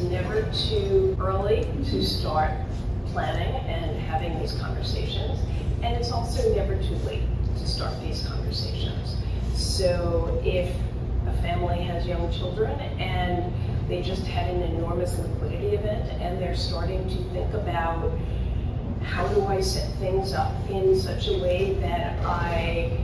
never too early to start planning and having these conversations, and it's also never too late to start these conversations. So if a family has young children and they just had an enormous liquidity event and they're starting to think about how do I set things up in such a way that I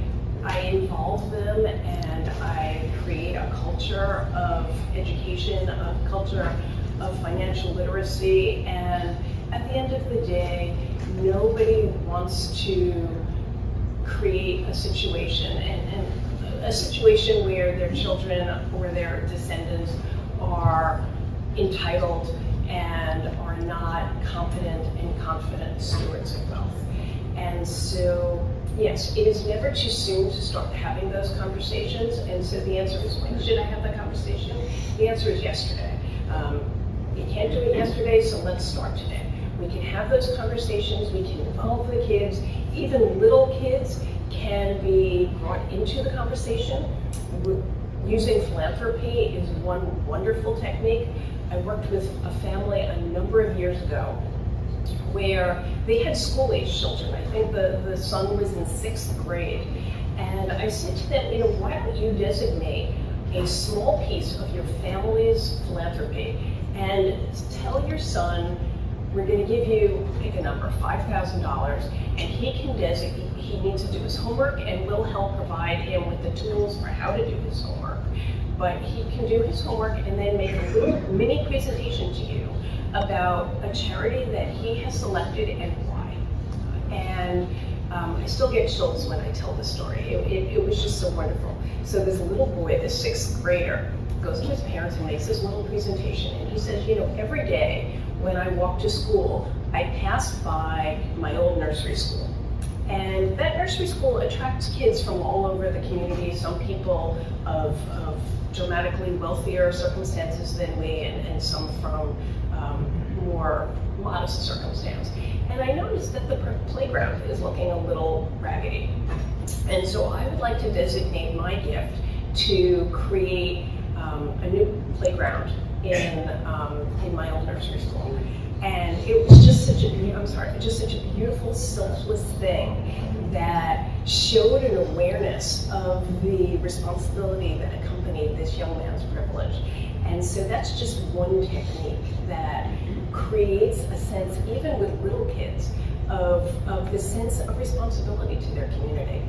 involve them and I create a culture of education, a culture of financial literacy, and at the end of the day, nobody wants to create a situation and a situation where their children or their descendants are entitled and are not competent and confident stewards of wealth. And so, yes, it is never too soon to start having those conversations. And so the answer is, when should I have that conversation? The answer is yesterday. You can't do it yesterday, so let's start today. We can have those conversations, we can involve the kids. Even little kids can be brought into the conversation. Using philanthropy is one wonderful technique. I worked with a family a number of years ago where they had school-age children. I think the son was in 6th grade. And I said to them, why don't you designate a small piece of your family's philanthropy and tell your son, we're going to give you, pick a number, $5,000, and he needs to do his homework, and we'll help provide him with the tools for how to do his homework. But he can do his homework and then make a little mini presentation to you about a charity that he has selected and why. And I still get chills when I tell this story. It was just so wonderful. So this little boy, this 6th grader, goes to his parents and makes this little presentation, and he says, every day when I walk to school, I pass by my old nursery school. And that nursery school attracts kids from all over the community, some people of dramatically wealthier circumstances than we, and some from more modest circumstance. And I noticed that the playground is looking a little raggedy. And so I would like to designate my gift to create a new playground in my old nursery school. And it was just such a beautiful, selfless thing that showed an awareness of the responsibility that accompanied this young man's privilege. And so that's just one technique that creates a sense, even with little kids, of the sense of responsibility to their community.